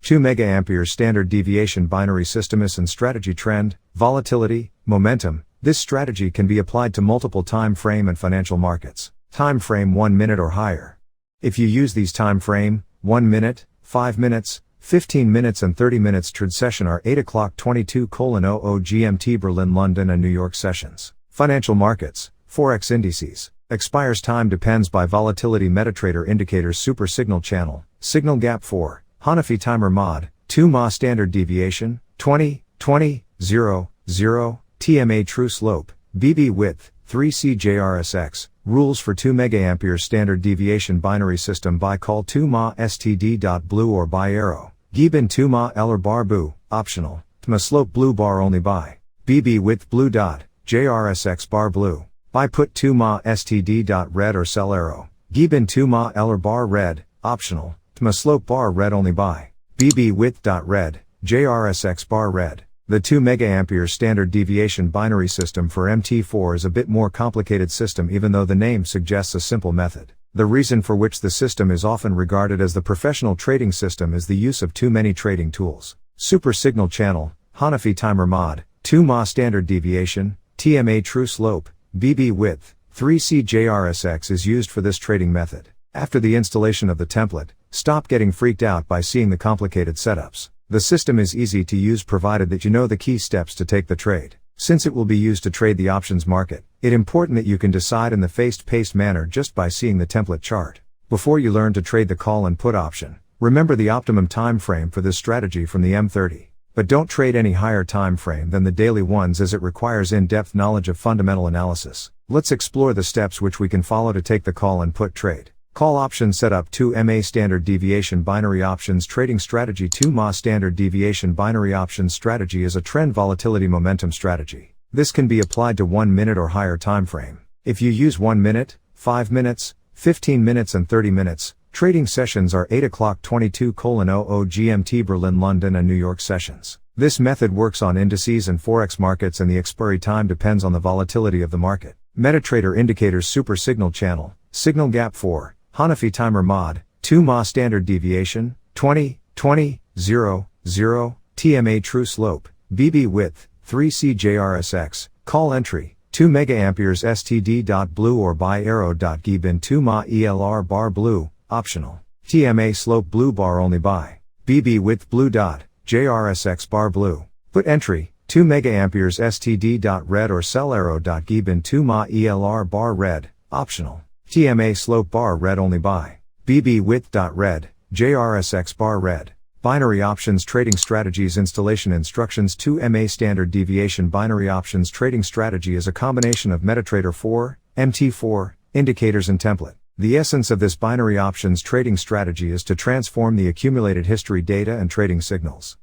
2 MA standard deviation binary system is in strategy trend, volatility, momentum. This strategy can be applied to multiple time frame and financial markets. Time frame 1 minute or higher. If you use these time frame, 1 minute, 5 minutes, 15 minutes and 30 minutes trade session are 8 o'clock 22:00 GMT Berlin, London and New York sessions. Financial markets, forex indices. Expires time depends by volatility MetaTrader indicators super signal channel, signal gap 4, Hanafi timer mod, 2 MA standard deviation, 20, 20, 0, 0, TMA true slope, BB width, 3C JRSX, rules for 2 MA standard deviation binary system by call 2 MA STD.blue or by arrow, Gieben 2 MA Eller bar boo, optional, TMA slope blue bar only by, BB width blue dot, JRSX bar blue, by put 2 MA STD.red or sell arrow, Gieben 2 MA Eller bar red, optional, TMA slope bar red only by, BB width dot red, JRSX bar red. The 2 MA standard deviation binary system for MT4 is a bit more complicated system even though the name suggests a simple method. The reason for which the system is often regarded as the professional trading system is the use of too many trading tools. Super signal channel, Hanafi timer mod, 2 MA standard deviation, TMA true slope, BB width, 3C JRSX is used for this trading method. After the installation of the template, stop getting freaked out by seeing the complicated setups. The system is easy to use provided that you know the key steps to take the trade. Since it will be used to trade the options market, it's important that you can decide in the fast-paced manner just by seeing the template chart. Before you learn to trade the call and put option, remember the optimum time frame for this strategy from the M30. But don't trade any higher time frame than the daily ones as it requires in-depth knowledge of fundamental analysis. Let's explore the steps which we can follow to take the call and put trade. Call option setup 2 MA standard deviation binary options trading strategy 2 MA standard deviation binary options strategy is a trend volatility momentum strategy. This can be applied to 1 minute or higher time frame. If you use 1 minute, 5 minutes, 15 minutes and 30 minutes, trading sessions are 8 o'clock 22:00 GMT Berlin, London and New York sessions. This method works on indices and forex markets and the expiry time depends on the volatility of the market. MetaTrader indicators super signal channel, signal gap 4, Hanafi timer mod, 2 MA standard deviation, 20, 20, 0, 0, TMA true slope, BB width, 3C JRSX, call entry, 2 MA STD.blue or by arrow.Gieben 2 MA ELR bar blue, optional, TMA slope blue bar only by, BB width blue dot, JRSX bar blue, put entry, 2 MA STD.red or sell arrow.Gieben 2 MA ELR bar red, optional. TMA slope bar red only by, BB width dot red, JRSX bar red. Binary options trading strategies installation instructions 2 MA standard deviation binary options trading strategy is a combination of MetaTrader 4, MT4, indicators and template. The essence of this binary options trading strategy is to transform the accumulated history data and trading signals.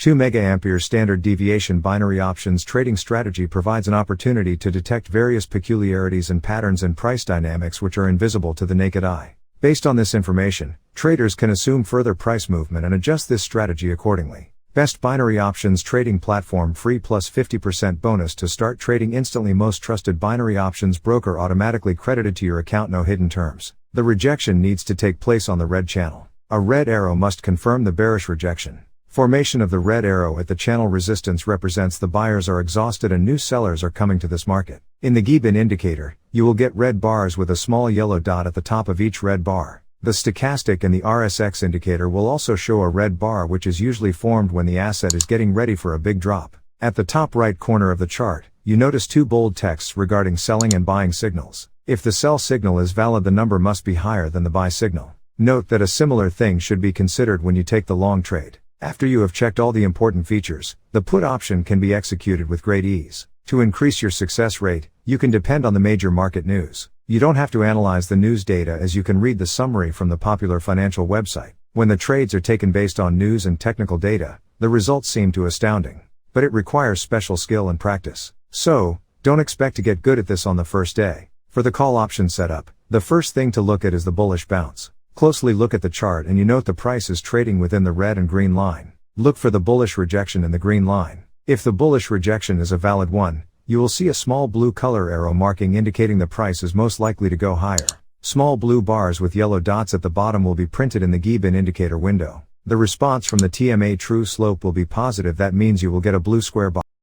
2 MA standard deviation binary options trading strategy provides an opportunity to detect various peculiarities and patterns in price dynamics which are invisible to the naked eye. Based on this information, traders can assume further price movement and adjust this strategy accordingly. Best binary options trading platform free plus 50% bonus to start trading instantly. Most trusted binary options broker automatically credited to your account. No hidden terms. The rejection needs to take place on the red channel. A red arrow must confirm the bearish rejection. Formation of the red arrow at the channel resistance represents the buyers are exhausted and new sellers are coming to this market. In the Gieben indicator, you will get red bars with a small yellow dot at the top of each red bar. The stochastic and the RSX indicator will also show a red bar which is usually formed when the asset is getting ready for a big drop. At the top right corner of the chart, you notice two bold texts regarding selling and buying signals. If the sell signal is valid, the number must be higher than the buy signal. Note that a similar thing should be considered when you take the long trade. After you have checked all the important features, the put option can be executed with great ease. To increase your success rate, you can depend on the major market news. You don't have to analyze the news data as you can read the summary from the popular financial website. When the trades are taken based on news and technical data, the results seem too astounding. But it requires special skill and practice. So, don't expect to get good at this on the first day. For the call option setup, the first thing to look at is the bullish bounce. Closely look at the chart and you note the price is trading within the red and green line. Look for the bullish rejection in the green line. If the bullish rejection is a valid one, you will see a small blue color arrow marking indicating the price is most likely to go higher. Small blue bars with yellow dots at the bottom will be printed in the Gieben indicator window. The response from the TMA true slope will be positive, that means you will get a blue square bottom.